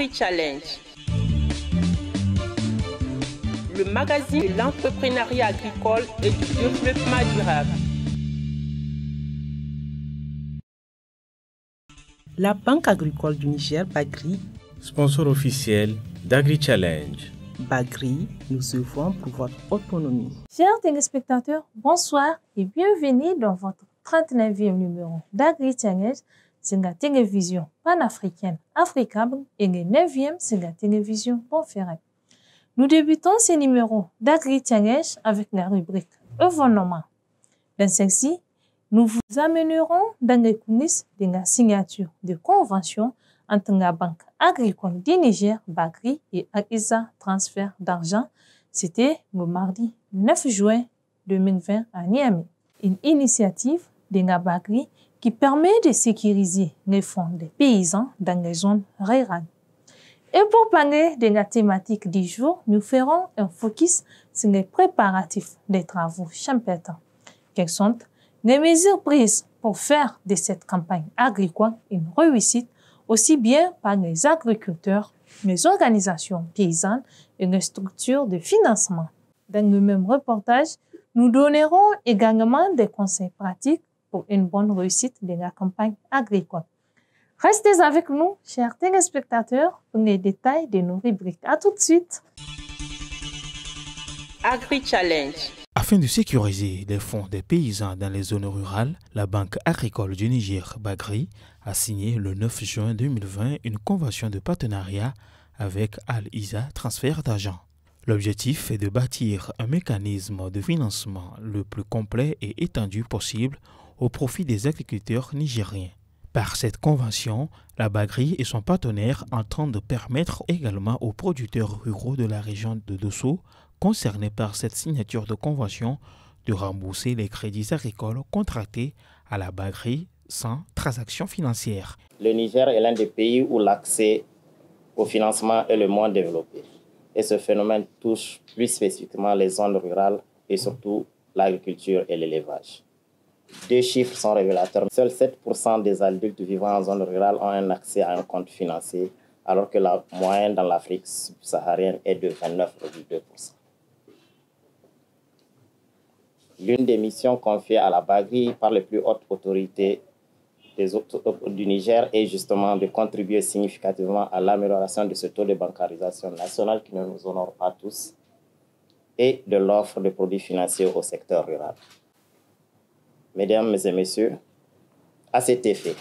AgriChallenge, le magazine de l'entrepreneuriat agricole et du développement durable. La Banque agricole du Niger, Bagri, sponsor officiel d'AgriChallenge. Bagri, nous œuvrons pour votre autonomie. Chers téléspectateurs, bonsoir et bienvenue dans votre 39e numéro d'AgriChallenge sur la télévision panafricaine Africable et le 9e sur la télévision conférence. Nous débutons ce numéro d'AgriChallenge avec la rubrique événements. Dans celle-ci, nous vous amènerons dans les coulisses de la signature de convention entre la Banque agricole du Niger, Bagri, et Al-Iza Transfert d'argent. C'était le mardi 9 juin 2020 à Niamey. Une initiative de la Bagri qui permet de sécuriser les fonds des paysans dans les zones rurales. Et pour parler de la thématique du jour, nous ferons un focus sur les préparatifs des travaux champêtres. Quelles sont les mesures prises pour faire de cette campagne agricole une réussite, aussi bien par les agriculteurs, les organisations paysannes et les structures de financement. Dans le même reportage, nous donnerons également des conseils pratiques pour une bonne réussite de la campagne agricole. Restez avec nous, chers téléspectateurs, pour les détails de nos rubriques. À tout de suite. AgriChallenge. Afin de sécuriser les fonds des paysans dans les zones rurales, la Banque agricole du Niger, Bagri, a signé le 9 juin 2020 une convention de partenariat avec Al-Iza Transfert d'argent. L'objectif est de bâtir un mécanisme de financement le plus complet et étendu possible au profit des agriculteurs nigériens. Par cette convention, la Bagri et son partenaire entendent de permettre également aux producteurs ruraux de la région de Dosso concernés par cette signature de convention de rembourser les crédits agricoles contractés à la Bagri sans transaction financière. Le Niger est l'un des pays où l'accès au financement est le moins développé. Et ce phénomène touche plus spécifiquement les zones rurales et surtout l'agriculture et l'élevage. Deux chiffres sont révélateurs. Seuls 7% des adultes vivant en zone rurale ont un accès à un compte financier, alors que la moyenne dans l'Afrique subsaharienne est de 29,2%. L'une des missions confiées à la Bagri par les plus hautes autorités du Niger est justement de contribuer significativement à l'amélioration de ce taux de bancarisation national qui ne nous honore pas tous et de l'offre de produits financiers au secteur rural. Mesdames et messieurs, à cet effet,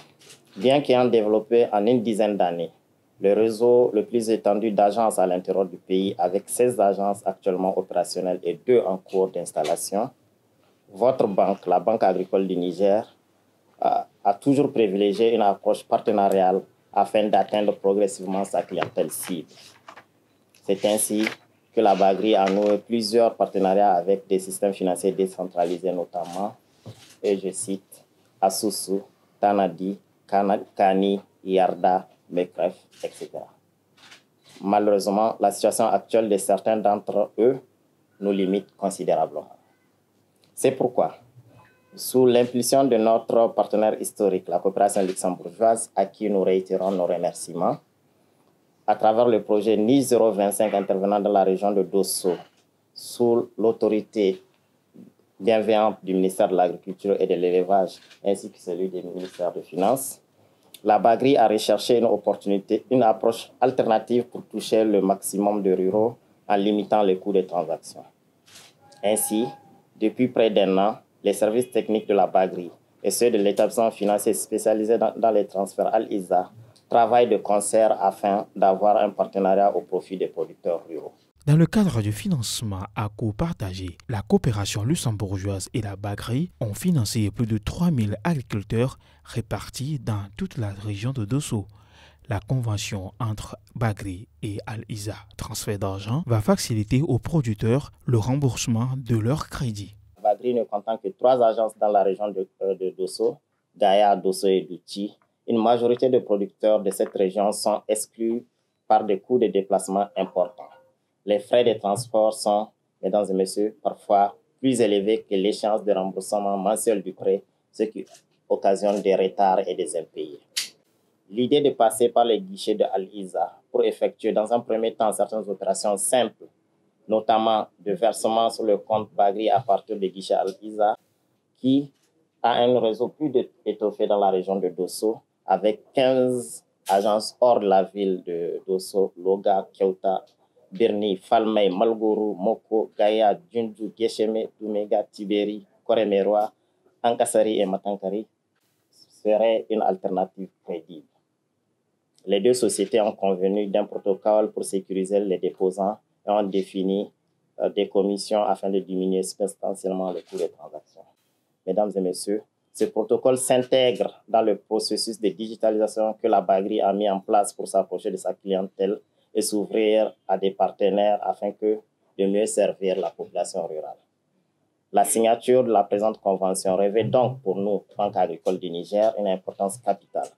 bien qu'ayant développé en une dizaine d'années le réseau le plus étendu d'agences à l'intérieur du pays avec 16 agences actuellement opérationnelles et 2 en cours d'installation, votre banque, la Banque agricole du Niger, a toujours privilégié une approche partenariale afin d'atteindre progressivement sa clientèle cible. C'est ainsi que la Bagri a noué plusieurs partenariats avec des systèmes financiers décentralisés notamment, et je cite, Asusu, Tanadi, Kani, Yarda, Mekref, etc. Malheureusement, la situation actuelle de certains d'entre eux nous limite considérablement. C'est pourquoi, sous l'impulsion de notre partenaire historique, la coopération luxembourgeoise, à qui nous réitérons nos remerciements, à travers le projet NIS 025 intervenant dans la région de Dosso, sous l'autorité bienveillante du ministère de l'Agriculture et de l'Élevage, ainsi que celui du ministère des Finances, la Bagri a recherché une approche alternative pour toucher le maximum de ruraux en limitant les coûts des transactions. Ainsi, depuis près d'un an, les services techniques de la Bagri et ceux de l'établissement financier spécialisé dans les transferts Al-Iza travaillent de concert afin d'avoir un partenariat au profit des producteurs ruraux. Dans le cadre du financement à coût partagé, la coopération luxembourgeoise et la Bagri ont financé plus de 3000 agriculteurs répartis dans toute la région de Dosso. La convention entre Bagri et Al-Iza Transfert d'argent va faciliter aux producteurs le remboursement de leurs crédits. Bagri ne comptant que 3 agences dans la région de Dosso, Gaïa, Dosso et Douchi, une majorité de producteurs de cette région sont exclus par des coûts de déplacement importants. Les frais de transport sont, mesdames et messieurs, parfois plus élevés que l'échéance de remboursement mensuel du prêt, ce qui occasionne des retards et des impayés. L'idée de passer par les guichets de Al-Iza pour effectuer dans un premier temps certaines opérations simples, notamment de versement sur le compte Bagri à partir des guichets Al-Iza, qui a un réseau plus étoffé dans la région de Dosso, avec 15 agences hors de la ville de Dosso, Loga, Keuta, Birni, Falmey, Malgourou, Moko, Gaya, Djundju, Gesheme, Dumega, Tiberi, Koremeroa, Ankassari et Matankari serait une alternative crédible. Les deux sociétés ont convenu d'un protocole pour sécuriser les déposants et ont défini des commissions afin de diminuer substantiellement le coût des transactions. Mesdames et messieurs, ce protocole s'intègre dans le processus de digitalisation que la Bagri a mis en place pour s'approcher de sa clientèle et s'ouvrir à des partenaires afin de mieux servir la population rurale. La signature de la présente convention revêt donc pour nous, Banque agricole du Niger, une importance capitale.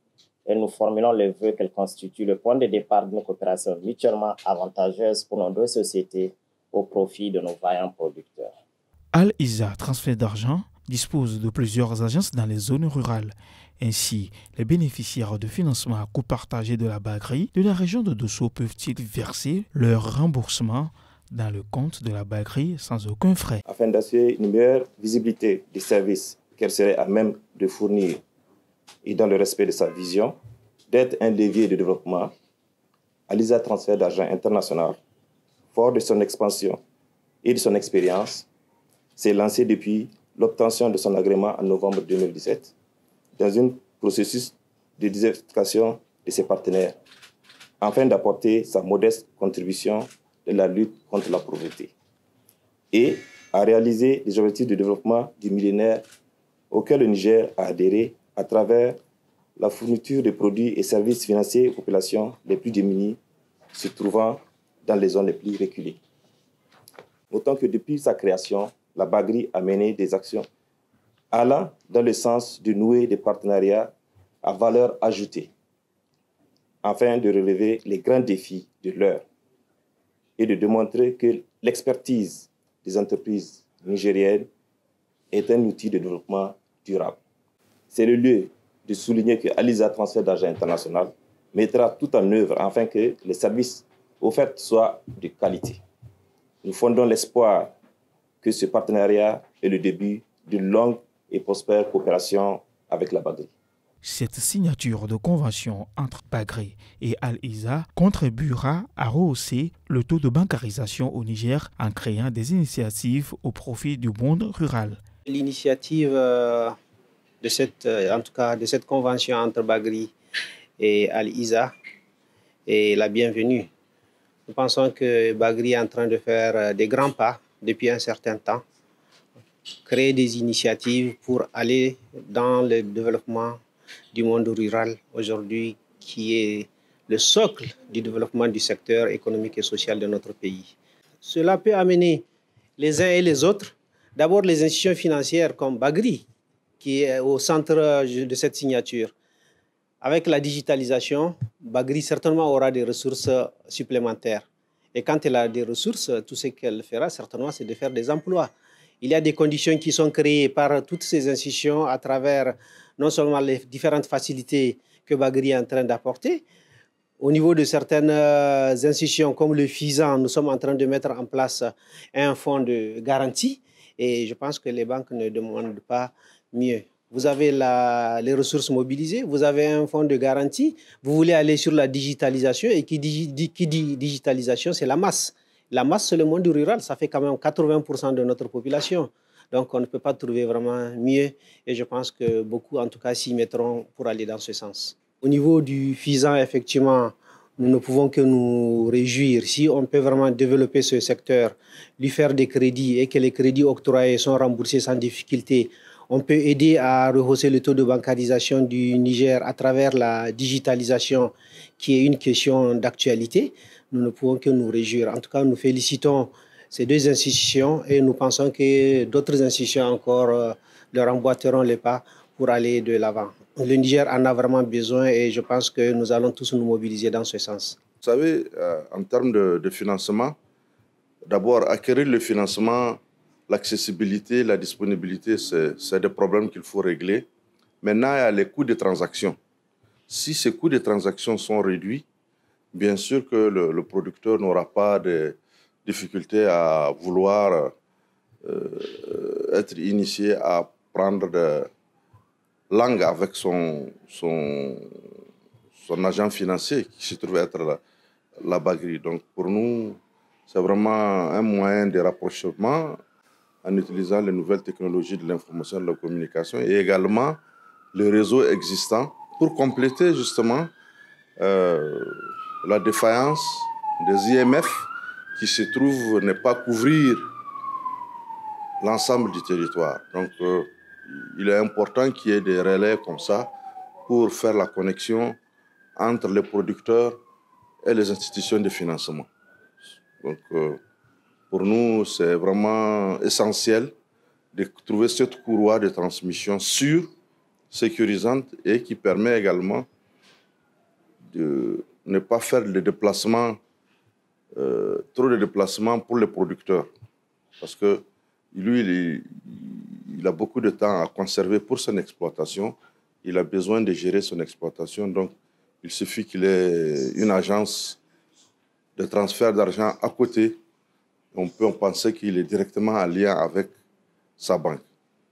Et nous formulons le vœu qu'elle constitue le point de départ d'une coopération mutuellement avantageuse pour nos deux sociétés au profit de nos vaillants producteurs. Al-Iza Transfert d'argent dispose de plusieurs agences dans les zones rurales. Ainsi, les bénéficiaires de financement à coût partagé de la Bagri de la région de Dosso peuvent-ils verser leur remboursement dans le compte de la Bagri sans aucun frais. Afin d'assurer une meilleure visibilité des services qu'elle serait à même de fournir et dans le respect de sa vision, d'être un levier de développement, Al-Iza Transfert d'argent international, fort de son expansion et de son expérience, s'est lancé depuis l'obtention de son agrément en novembre 2017 dans un processus de diversification de ses partenaires, afin d'apporter sa modeste contribution de la lutte contre la pauvreté et à réaliser les objectifs de développement du millénaire auxquels le Niger a adhéré à travers la fourniture de produits et services financiers aux populations les plus démunies se trouvant dans les zones les plus reculées. Notons que depuis sa création, la Bagri a mené des actions allant dans le sens de nouer des partenariats à valeur ajoutée afin de relever les grands défis de l'heure et de démontrer que l'expertise des entreprises nigériennes est un outil de développement durable. C'est le lieu de souligner que Al-Iza Transfert d'argent international mettra tout en œuvre afin que les services offerts soient de qualité. Nous fondons l'espoir que ce partenariat est le début d'une longue et prospère coopération avec la Bagri. Cette signature de convention entre Bagri et Al-Iza contribuera à rehausser le taux de bancarisation au Niger en créant des initiatives au profit du monde rural. L'initiative de cette convention entre Bagri et Al-Iza est la bienvenue. Nous pensons que Bagri est en train de faire des grands pas depuis un certain temps, créer des initiatives pour aller dans le développement du monde rural aujourd'hui, qui est le socle du développement du secteur économique et social de notre pays. Cela peut amener les uns et les autres, d'abord les institutions financières comme Bagri, qui est au centre de cette signature. Avec la digitalisation, Bagri certainement aura des ressources supplémentaires. Et quand elle a des ressources, tout ce qu'elle fera certainement, c'est de faire des emplois. Il y a des conditions qui sont créées par toutes ces institutions à travers non seulement les différentes facilités que Bagri est en train d'apporter. Au niveau de certaines institutions comme le FISAN, nous sommes en train de mettre en place un fonds de garantie et je pense que les banques ne demandent pas mieux. Vous avez les ressources mobilisées, vous avez un fonds de garantie, vous voulez aller sur la digitalisation et qui dit digitalisation, c'est la masse. La masse, c'est le monde rural, ça fait quand même 80% de notre population. Donc, on ne peut pas trouver vraiment mieux. Et je pense que beaucoup, en tout cas, s'y mettront pour aller dans ce sens. Au niveau du FISAN, effectivement, nous ne pouvons que nous réjouir. Si on peut vraiment développer ce secteur, lui faire des crédits et que les crédits octroyés sont remboursés sans difficulté, on peut aider à rehausser le taux de bancarisation du Niger à travers la digitalisation, qui est une question d'actualité. Nous ne pouvons que nous réjouir. En tout cas, nous félicitons ces deux institutions et nous pensons que d'autres institutions encore leur emboîteront les pas pour aller de l'avant. Le Niger en a vraiment besoin et je pense que nous allons tous nous mobiliser dans ce sens. Vous savez, en termes de financement, d'abord, acquérir le financement, l'accessibilité, la disponibilité, c'est des problèmes qu'il faut régler. Maintenant, il y a les coûts de transaction. Si ces coûts de transaction sont réduits, bien sûr que le producteur n'aura pas de difficulté à vouloir être initié à prendre de langue avec son agent financier qui se trouve être la Bagri. Donc pour nous, c'est vraiment un moyen de rapprochement en utilisant les nouvelles technologies de l'information et de la communication et également le réseau existant pour compléter justement la défaillance des IMF qui se trouvent ne pas couvrir l'ensemble du territoire. Donc il est important qu'il y ait des relais comme ça pour faire la connexion entre les producteurs et les institutions de financement. Donc pour nous, c'est vraiment essentiel de trouver cette courroie de transmission sûre, sécurisante et qui permet également de ne pas faire de déplacements, trop de déplacements pour les producteurs. Parce que lui, il a beaucoup de temps à conserver pour son exploitation. Il a besoin de gérer son exploitation. Donc, il suffit qu'il ait une agence de transfert d'argent à côté. On peut penser qu'il est directement en lien avec sa banque.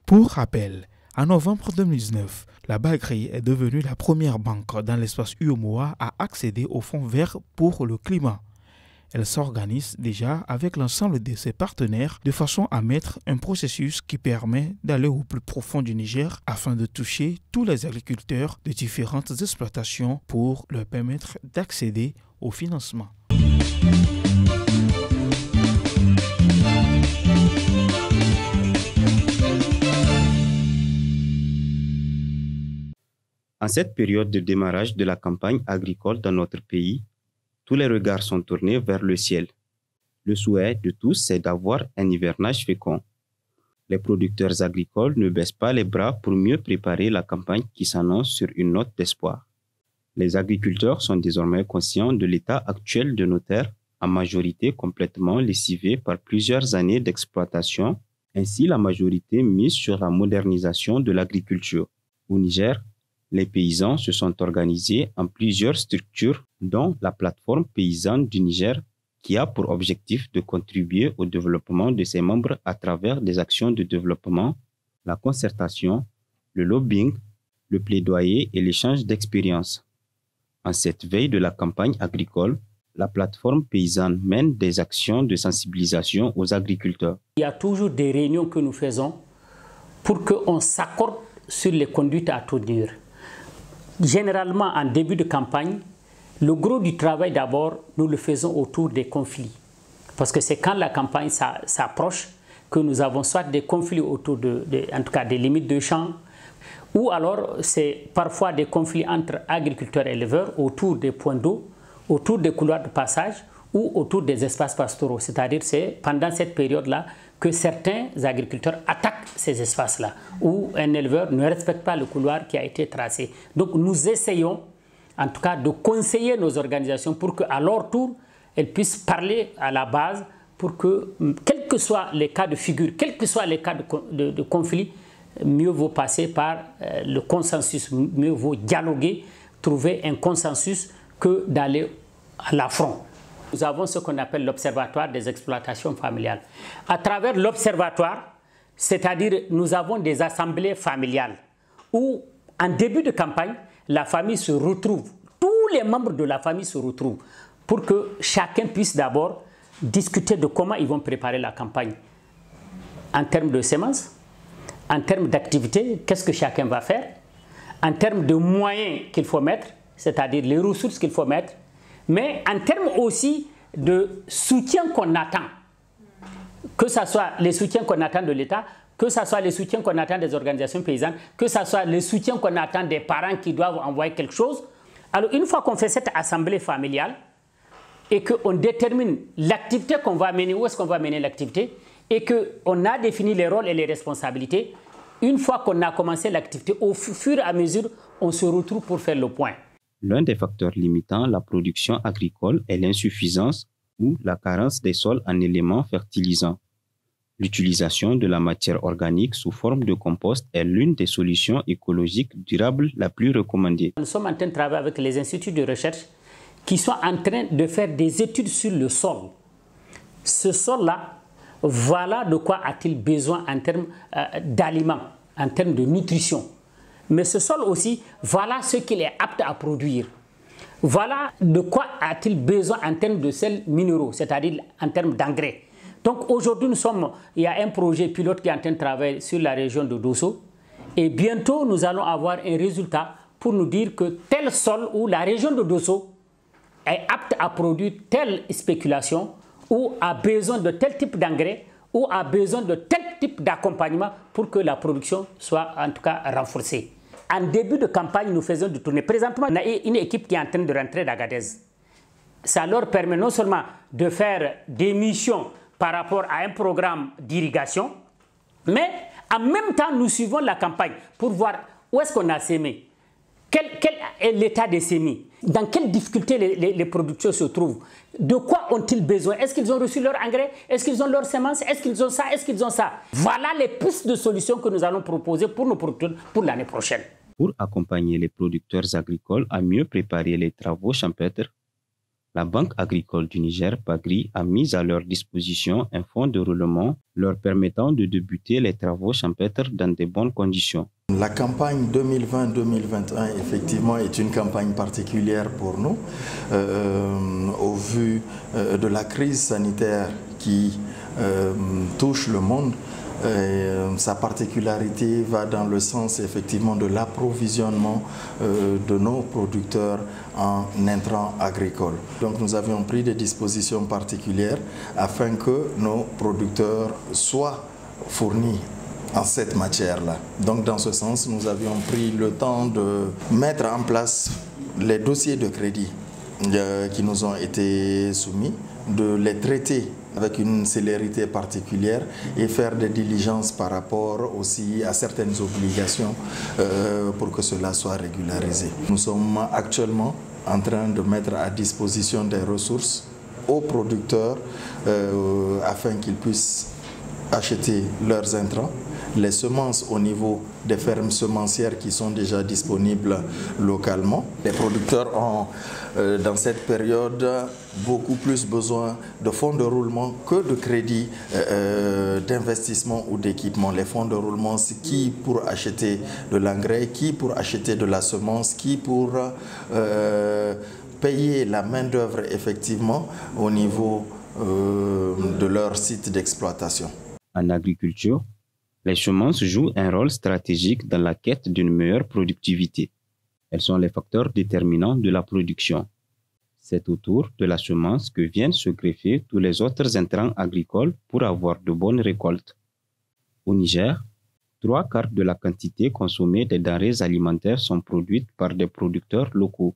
Pour rappel, en novembre 2019, la Bagri est devenue la première banque dans l'espace UEMOA à accéder au Fonds vert pour le climat. Elle s'organise déjà avec l'ensemble de ses partenaires de façon à mettre un processus qui permet d'aller au plus profond du Niger afin de toucher tous les agriculteurs de différentes exploitations pour leur permettre d'accéder au financement. En cette période de démarrage de la campagne agricole dans notre pays, tous les regards sont tournés vers le ciel. Le souhait de tous, c'est d'avoir un hivernage fécond. Les producteurs agricoles ne baissent pas les bras pour mieux préparer la campagne qui s'annonce sur une note d'espoir. Les agriculteurs sont désormais conscients de l'état actuel de nos terres, en majorité complètement lessivées par plusieurs années d'exploitation. Ainsi, la majorité mise sur la modernisation de l'agriculture. Au Niger, les paysans se sont organisés en plusieurs structures, dont la plateforme paysanne du Niger, qui a pour objectif de contribuer au développement de ses membres à travers des actions de développement, la concertation, le lobbying, le plaidoyer et l'échange d'expériences. En cette veille de la campagne agricole, la plateforme paysanne mène des actions de sensibilisation aux agriculteurs. Il y a toujours des réunions que nous faisons pour qu'on s'accorde sur les conduites à tenir. Généralement, en début de campagne, le gros du travail d'abord, nous le faisons autour des conflits. Parce que c'est quand la campagne s'approche que nous avons soit des conflits autour en tout cas des limites de champs, ou alors c'est parfois des conflits entre agriculteurs et éleveurs autour des points d'eau, autour des couloirs de passage ou autour des espaces pastoraux. C'est-à-dire c'est pendant cette période-là que certains agriculteurs attaquent ces espaces-là, où un éleveur ne respecte pas le couloir qui a été tracé. Donc nous essayons, en tout cas, de conseiller nos organisations pour qu'à leur tour, elles puissent parler à la base pour que, quels que soient les cas de figure, quels que soient les cas de conflit, mieux vaut passer par le consensus, mieux vaut dialoguer, trouver un consensus que d'aller à l'affront. Nous avons ce qu'on appelle l'Observatoire des exploitations familiales. À travers l'Observatoire, c'est-à-dire nous avons des assemblées familiales où, en début de campagne, la famille se retrouve, tous les membres de la famille se retrouvent pour que chacun puisse d'abord discuter de comment ils vont préparer la campagne en termes de semences, en termes d'activités, qu'est-ce que chacun va faire, en termes de moyens qu'il faut mettre, c'est-à-dire les ressources qu'il faut mettre, mais en termes aussi de soutien qu'on attend, que ce soit les soutiens qu'on attend de l'État, que ce soit les soutiens qu'on attend des organisations paysannes, que ce soit les soutiens qu'on attend des parents qui doivent envoyer quelque chose. Alors une fois qu'on fait cette assemblée familiale et qu'on détermine l'activité qu'on va mener, où est-ce qu'on va mener l'activité, et qu'on a défini les rôles et les responsabilités, une fois qu'on a commencé l'activité, au fur et à mesure, on se retrouve pour faire le point. L'un des facteurs limitant la production agricole est l'insuffisance ou la carence des sols en éléments fertilisants. L'utilisation de la matière organique sous forme de compost est l'une des solutions écologiques durables la plus recommandée. Nous sommes en train de travailler avec les instituts de recherche qui sont en train de faire des études sur le sol. Ce sol-là, voilà de quoi a-t-il besoin en termes d'aliments, en termes de nutrition. Mais ce sol aussi, voilà ce qu'il est apte à produire. Voilà de quoi a-t-il besoin en termes de sels minéraux, c'est-à-dire en termes d'engrais. Donc aujourd'hui, il y a un projet pilote qui est en train de travailler sur la région de Dosso. Et bientôt, nous allons avoir un résultat pour nous dire que tel sol ou la région de Dosso est apte à produire telle spéculation ou a besoin de tel type d'engrais ou a besoin de tel type d'accompagnement pour que la production soit en tout cas renforcée. En début de campagne, nous faisons des tournées. Présentement, on a une équipe qui est en train de rentrer d'Agadez. Ça leur permet non seulement de faire des missions par rapport à un programme d'irrigation, mais en même temps, nous suivons la campagne pour voir où est-ce qu'on a sémé, quel est l'état des semis, dans quelles difficultés les producteurs se trouvent, de quoi ont-ils besoin, est-ce qu'ils ont reçu leur engrais, est-ce qu'ils ont leurs semences, est-ce qu'ils ont ça, est-ce qu'ils ont ça. Voilà les pistes de solutions que nous allons proposer pour nos producteurs pour l'année prochaine. Pour accompagner les producteurs agricoles à mieux préparer les travaux champêtres, la Banque agricole du Niger, BAGRI, a mis à leur disposition un fonds de roulement leur permettant de débuter les travaux champêtres dans de bonnes conditions. La campagne 2020-2021, effectivement, est une campagne particulière pour nous, au vu de la crise sanitaire qui touche le monde. Sa particularité va dans le sens effectivement de l'approvisionnement de nos producteurs en intrants agricoles. Donc nous avions pris des dispositions particulières afin que nos producteurs soient fournis en cette matière-là. Donc dans ce sens, nous avions pris le temps de mettre en place les dossiers de crédit qui nous ont été soumis, de les traiter avec une célérité particulière et faire des diligences par rapport aussi à certaines obligations pour que cela soit régularisé. Nous sommes actuellement en train de mettre à disposition des ressources aux producteurs afin qu'ils puissent acheter leurs intrants, les semences au niveau des fermes semencières qui sont déjà disponibles localement. Les producteurs ont dans cette période beaucoup plus besoin de fonds de roulement que de crédits d'investissement ou d'équipement. Les fonds de roulement, c'est qui pour acheter de l'engrais, qui pour acheter de la semence, qui pour payer la main-d'œuvre effectivement au niveau de leur site d'exploitation. En agriculture, les semences jouent un rôle stratégique dans la quête d'une meilleure productivité. Elles sont les facteurs déterminants de la production. C'est autour de la semence que viennent se greffer tous les autres intrants agricoles pour avoir de bonnes récoltes. Au Niger, 3/4 de la quantité consommée des denrées alimentaires sont produites par des producteurs locaux.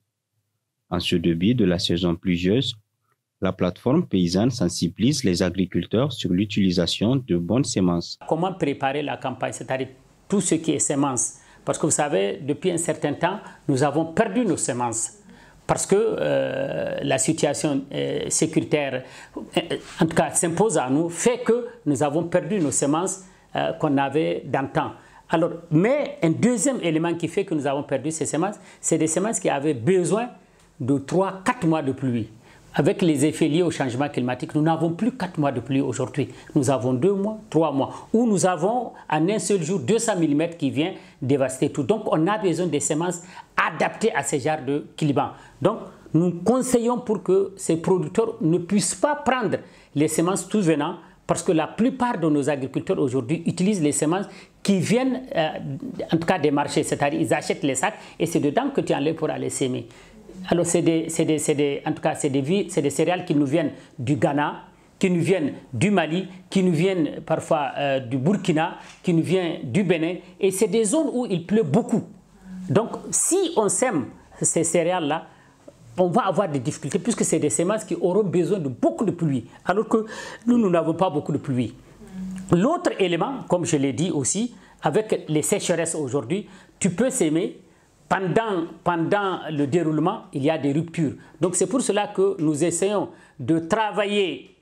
En ce début de la saison pluvieuse, la plateforme paysanne sensibilise les agriculteurs sur l'utilisation de bonnes semences. Comment préparer la campagne, c'est-à-dire tout ce qui est semences? Parce que vous savez, depuis un certain temps, nous avons perdu nos semences. Parce que la situation sécuritaire, en tout cas, s'impose à nous, fait que nous avons perdu nos semences qu'on avait d'antan. Alors, mais un deuxième élément qui fait que nous avons perdu ces semences, c'est des semences qui avaient besoin de 3-4 mois de pluie. Avec les effets liés au changement climatique, nous n'avons plus 4 mois de pluie aujourd'hui. Nous avons 2 mois, 3 mois, où nous avons en un seul jour 200 mm qui vient dévaster tout. Donc, on a besoin des semences adaptées à ce genre de climat. Donc, nous conseillons pour que ces producteurs ne puissent pas prendre les semences tout venant, parce que la plupart de nos agriculteurs aujourd'hui utilisent les semences qui viennent, en tout cas des marchés, c'est-à-dire ils achètent les sacs et c'est dedans que tu enlèves pour aller s'aimer. Alors, c'est des céréales qui nous viennent du Ghana, qui nous viennent du Mali, qui nous viennent parfois du Burkina, qui nous viennent du Bénin. Et c'est des zones où il pleut beaucoup. Donc, si on sème ces céréales-là, on va avoir des difficultés puisque c'est des semences qui auront besoin de beaucoup de pluie, alors que nous n'avons pas beaucoup de pluie. L'autre élément, comme je l'ai dit aussi, avec les sécheresses aujourd'hui, tu peux s'aimer. Pendant le déroulement, il y a des ruptures. Donc c'est pour cela que nous essayons de travailler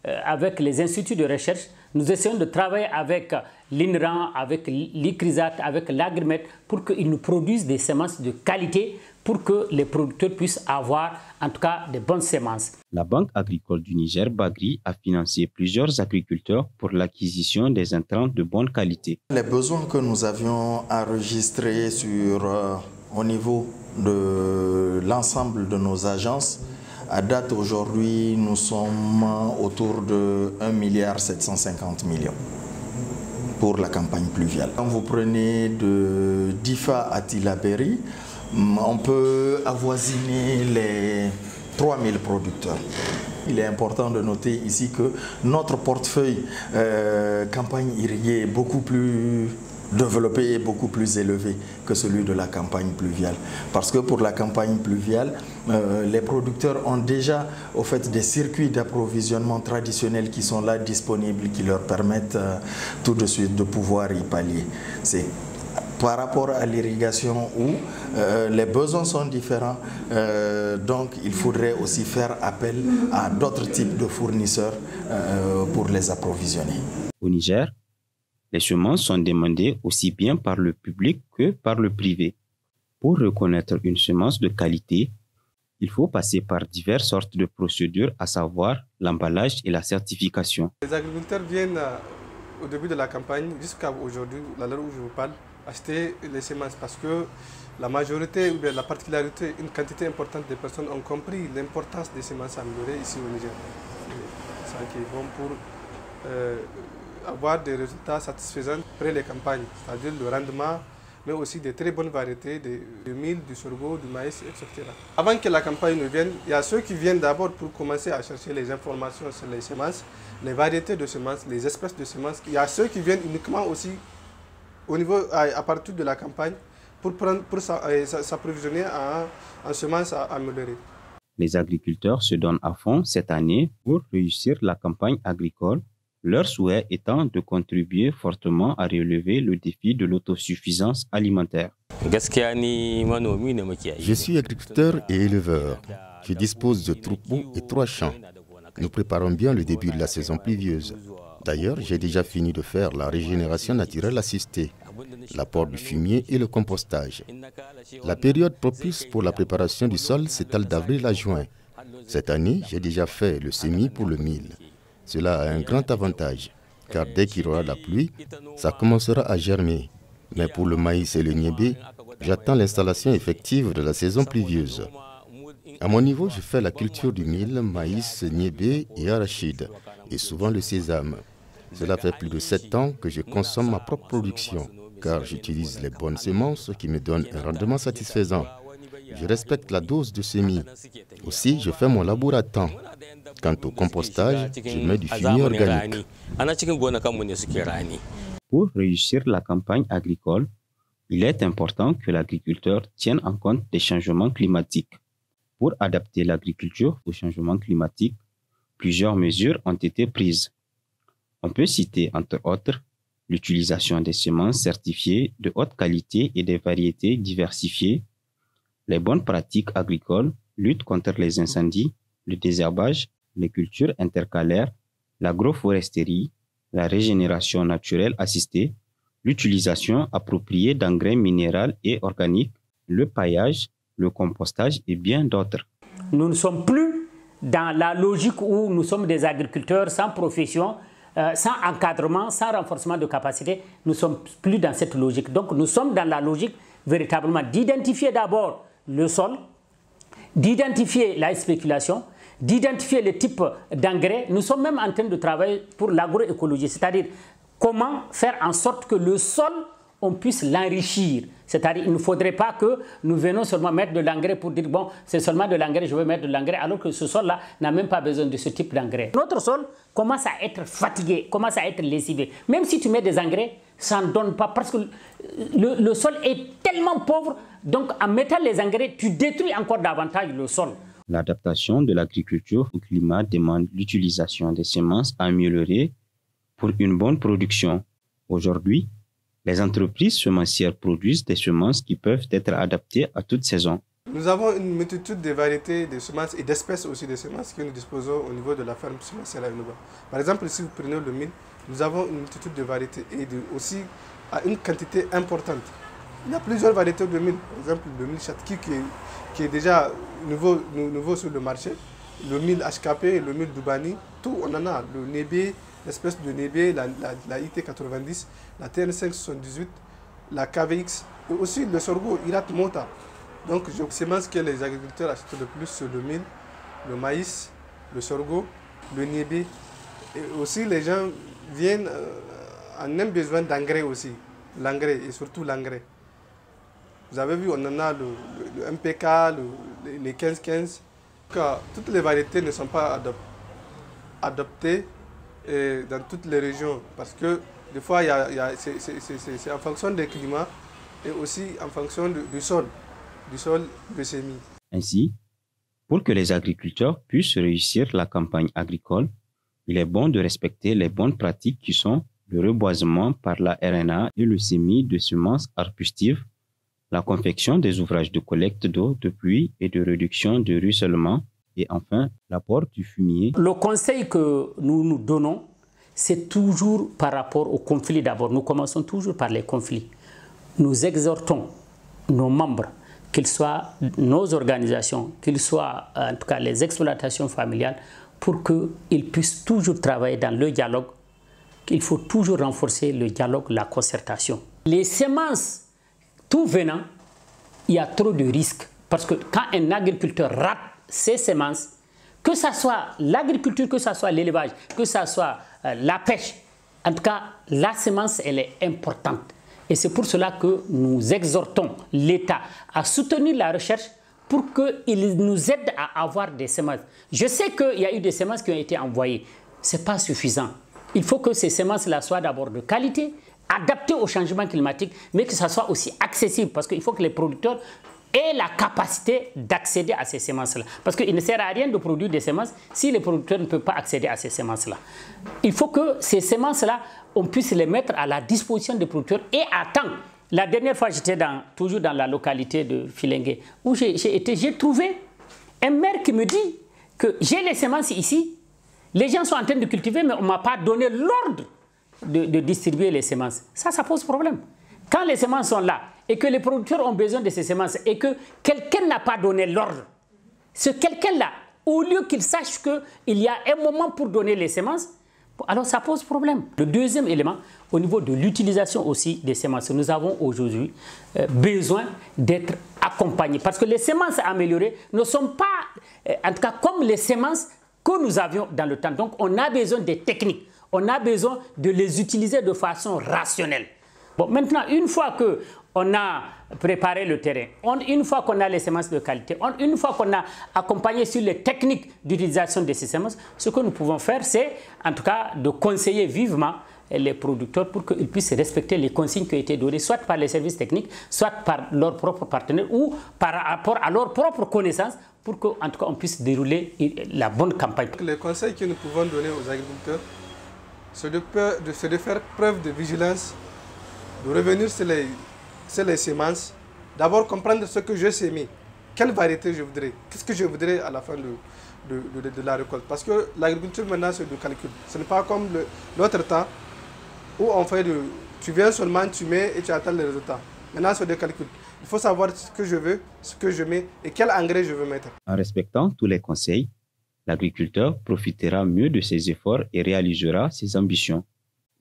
avec les instituts de recherche, nous essayons de travailler avec l'INRAN, avec l'ICRISAT, avec l'Agrimet pour qu'ils nous produisent des semences de qualité pour que les producteurs puissent avoir en tout cas de bonnes semences. La Banque agricole du Niger, Bagri, a financé plusieurs agriculteurs pour l'acquisition des intrants de bonne qualité. Les besoins que nous avions enregistrés au niveau de l'ensemble de nos agences, à date aujourd'hui, nous sommes autour de 1,750 milliard pour la campagne pluviale. Quand vous prenez de Difa à Tillabéri, on peut avoisiner les 3000 producteurs. Il est important de noter ici que notre portefeuille campagne irriguée est beaucoup plus développé et beaucoup plus élevé que celui de la campagne pluviale. Parce que pour la campagne pluviale, les producteurs ont déjà au fait des circuits d'approvisionnement traditionnels qui sont là disponibles, qui leur permettent tout de suite de pouvoir y pallier. C'est par rapport à l'irrigation où les besoins sont différents, donc il faudrait aussi faire appel à d'autres types de fournisseurs pour les approvisionner. Au Niger, les semences sont demandées aussi bien par le public que par le privé. Pour reconnaître une semence de qualité, il faut passer par diverses sortes de procédures, à savoir l'emballage et la certification. Les agriculteurs viennent au début de la campagne, jusqu'à aujourd'hui, à l'heure où je vous parle, acheter les semences parce que la majorité ou bien la particularité, une quantité importante de personnes ont compris l'importance des semences améliorées ici au Niger. C'est qui est bon pour avoir des résultats satisfaisants après les campagnes, c'est-à-dire le rendement, mais aussi des très bonnes variétés de mil, du sorgho, du maïs, etc. Avant que la campagne ne vienne, il y a ceux qui viennent d'abord pour commencer à chercher les informations sur les semences, les variétés de semences, les espèces de semences. Il y a ceux qui viennent uniquement aussi au niveau, à partir de la campagne pour s'approvisionner en semences améliorées. Les agriculteurs se donnent à fond cette année pour réussir la campagne agricole, leur souhait étant de contribuer fortement à relever le défi de l'autosuffisance alimentaire. Je suis agriculteur et éleveur. Je dispose de troupeaux et 3 champs. Nous préparons bien le début de la saison pluvieuse. D'ailleurs, j'ai déjà fini de faire la régénération naturelle assistée, l'apport du fumier et le compostage. La période propice pour la préparation du sol s'étale d'avril à juin. Cette année, j'ai déjà fait le semis pour le mil. Cela a un grand avantage, car dès qu'il y aura la pluie, ça commencera à germer. Mais pour le maïs et le niébé, j'attends l'installation effective de la saison pluvieuse. À mon niveau, je fais la culture du mil, maïs, niébé et arachide, et souvent le sésame. Cela fait plus de 7 ans que je consomme ma propre production, car j'utilise les bonnes semences qui me donnent un rendement satisfaisant. Je respecte la dose de semis. Aussi, je fais mon labour à temps. Quant au compostage, je mets du fumier organique. Pour réussir la campagne agricole, il est important que l'agriculteur tienne en compte des changements climatiques. Pour adapter l'agriculture au changement climatique, plusieurs mesures ont été prises. On peut citer, entre autres, l'utilisation des semences certifiées de haute qualité et des variétés diversifiées, les bonnes pratiques agricoles, lutte contre les incendies, le désherbage, les cultures intercalaires, l'agroforesterie, la régénération naturelle assistée, l'utilisation appropriée d'engrais minéraux et organiques, le paillage, le compostage et bien d'autres. Nous ne sommes plus dans la logique où nous sommes des agriculteurs sans profession, sans encadrement, sans renforcement de capacité. Nous ne sommes plus dans cette logique. Donc nous sommes dans la logique véritablement d'identifier d'abord le sol, d'identifier la spéculation, d'identifier le type d'engrais. Nous sommes même en train de travailler pour l'agroécologie, c'est-à-dire comment faire en sorte que le sol, on puisse l'enrichir. C'est-à-dire qu'il ne faudrait pas que nous venions seulement mettre de l'engrais pour dire bon, c'est seulement de l'engrais, je vais mettre de l'engrais, alors que ce sol-là n'a même pas besoin de ce type d'engrais. Notre sol commence à être fatigué, commence à être lessivé. Même si tu mets des engrais, ça ne donne pas, parce que le sol est tellement pauvre, donc en mettant les engrais, tu détruis encore davantage le sol. L'adaptation de l'agriculture au climat demande l'utilisation des semences améliorées pour une bonne production. Aujourd'hui, les entreprises semencières produisent des semences qui peuvent être adaptées à toute saison. Nous avons une multitude de variétés de semences et d'espèces aussi de semences que nous disposons au niveau de la ferme semencière à Younouba. Par exemple, si vous prenez le mil, nous avons une multitude de variétés et aussi à une quantité importante. Il y a plusieurs variétés de mil. Par exemple, le mil Chatki qui est déjà nouveau sur le marché. Le mil HKP, le mil Dubani, tout on en a. Le Nébé, l'espèce de Nébé, la IT90, la TN578, la KVX, et aussi le sorgho Irat Mota. Donc, les semences que les agriculteurs achètent le plus, c'est le mil, le maïs, le sorgho, le Nébé. Et aussi, les gens viennent en ont besoin d'engrais aussi. L'engrais, et surtout l'engrais. Vous avez vu, on en a le MPK, les 15-15. Toutes les variétés ne sont pas adoptées dans toutes les régions parce que des fois, c'est en fonction des climats et aussi en fonction du sol de semis. Ainsi, pour que les agriculteurs puissent réussir la campagne agricole, il est bon de respecter les bonnes pratiques qui sont le reboisement par la RNA et le semis de semences arbustives, la confection des ouvrages de collecte d'eau, de pluie et de réduction de ruissellement, et enfin l'apport du fumier. Le conseil que nous donnons, c'est toujours par rapport aux conflits d'abord. Nous commençons toujours par les conflits. Nous exhortons nos membres, qu'ils soient nos organisations, qu'ils soient en tout cas les exploitations familiales, pour qu'ils puissent toujours travailler dans le dialogue. Il faut toujours renforcer le dialogue, la concertation. Les semences, tout venant, il y a trop de risques. Parce que quand un agriculteur rate ses semences, que ce soit l'agriculture, que ce soit l'élevage, que ce soit la pêche, en tout cas, la semence, elle est importante. Et c'est pour cela que nous exhortons l'État à soutenir la recherche pour qu'il nous aide à avoir des semences. Je sais qu'il y a eu des semences qui ont été envoyées. Ce n'est pas suffisant. Il faut que ces semences-là soient d'abord de qualité, adaptées au changement climatique, mais que ça soit aussi accessible, parce qu'il faut que les producteurs aient la capacité d'accéder à ces semences-là. Parce qu'il ne sert à rien de produire des semences si les producteurs ne peuvent pas accéder à ces semences-là. Il faut que ces semences-là, on puisse les mettre à la disposition des producteurs et à temps. La dernière fois, j'étais toujours dans la localité de Filengue, où j'ai trouvé un maire qui me dit que j'ai les semences ici, les gens sont en train de cultiver, mais on ne m'a pas donné l'ordre de distribuer les semences. Ça pose problème. Quand les semences sont là et que les producteurs ont besoin de ces semences et que quelqu'un n'a pas donné l'ordre, ce quelqu'un-là, au lieu qu'il sache qu'il y a un moment pour donner les semences, alors ça pose problème. Le deuxième élément, au niveau de l'utilisation aussi des semences, nous avons aujourd'hui besoin d'être accompagnés parce que les semences améliorées ne sont pas, en tout cas comme les semences que nous avions dans le temps. Donc on a besoin des techniques, on a besoin de les utiliser de façon rationnelle. Bon, maintenant, une fois qu'on a préparé le terrain, une fois qu'on a les semences de qualité, une fois qu'on a accompagné sur les techniques d'utilisation de ces semences, ce que nous pouvons faire, c'est en tout cas de conseiller vivement les producteurs pour qu'ils puissent respecter les consignes qui ont été données, soit par les services techniques, soit par leurs propres partenaires ou par rapport à leurs propres connaissances, pour qu'en tout cas on puisse dérouler la bonne campagne. Les conseils que nous pouvons donner aux agriculteurs, c'est de faire preuve de vigilance, de revenir sur les semences, d'abord comprendre ce que je sémé, quelle variété je voudrais, qu'est-ce que je voudrais à la fin de la récolte. Parce que l'agriculture maintenant c'est du calcul. Ce n'est pas comme l'autre temps où on fait tu viens seulement, tu mets et tu attends les résultats. Maintenant c'est du calcul. Il faut savoir ce que je veux, ce que je mets et quel engrais je veux mettre. En respectant tous les conseils, l'agriculteur profitera mieux de ses efforts et réalisera ses ambitions.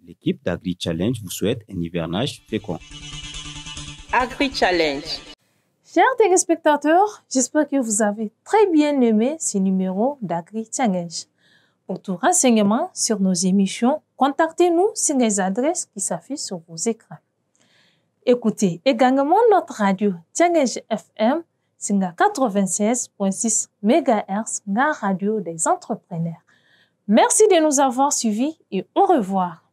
L'équipe d'Agri Challenge vous souhaite un hivernage fécond. Agri Challenge. Chers téléspectateurs, j'espère que vous avez très bien aimé ce numéro d'Agri Challenge. Pour tout renseignement sur nos émissions, contactez-nous sur les adresses qui s'affichent sur vos écrans. Écoutez également notre radio Challenge FM sur 96.6 MHz, la radio des entrepreneurs. Merci de nous avoir suivis et au revoir.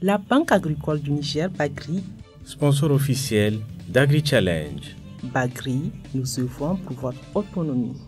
La Banque agricole du Niger, Bagri, sponsor officiel d'Agri Challenge. Bagri, nous œuvrons pour votre autonomie.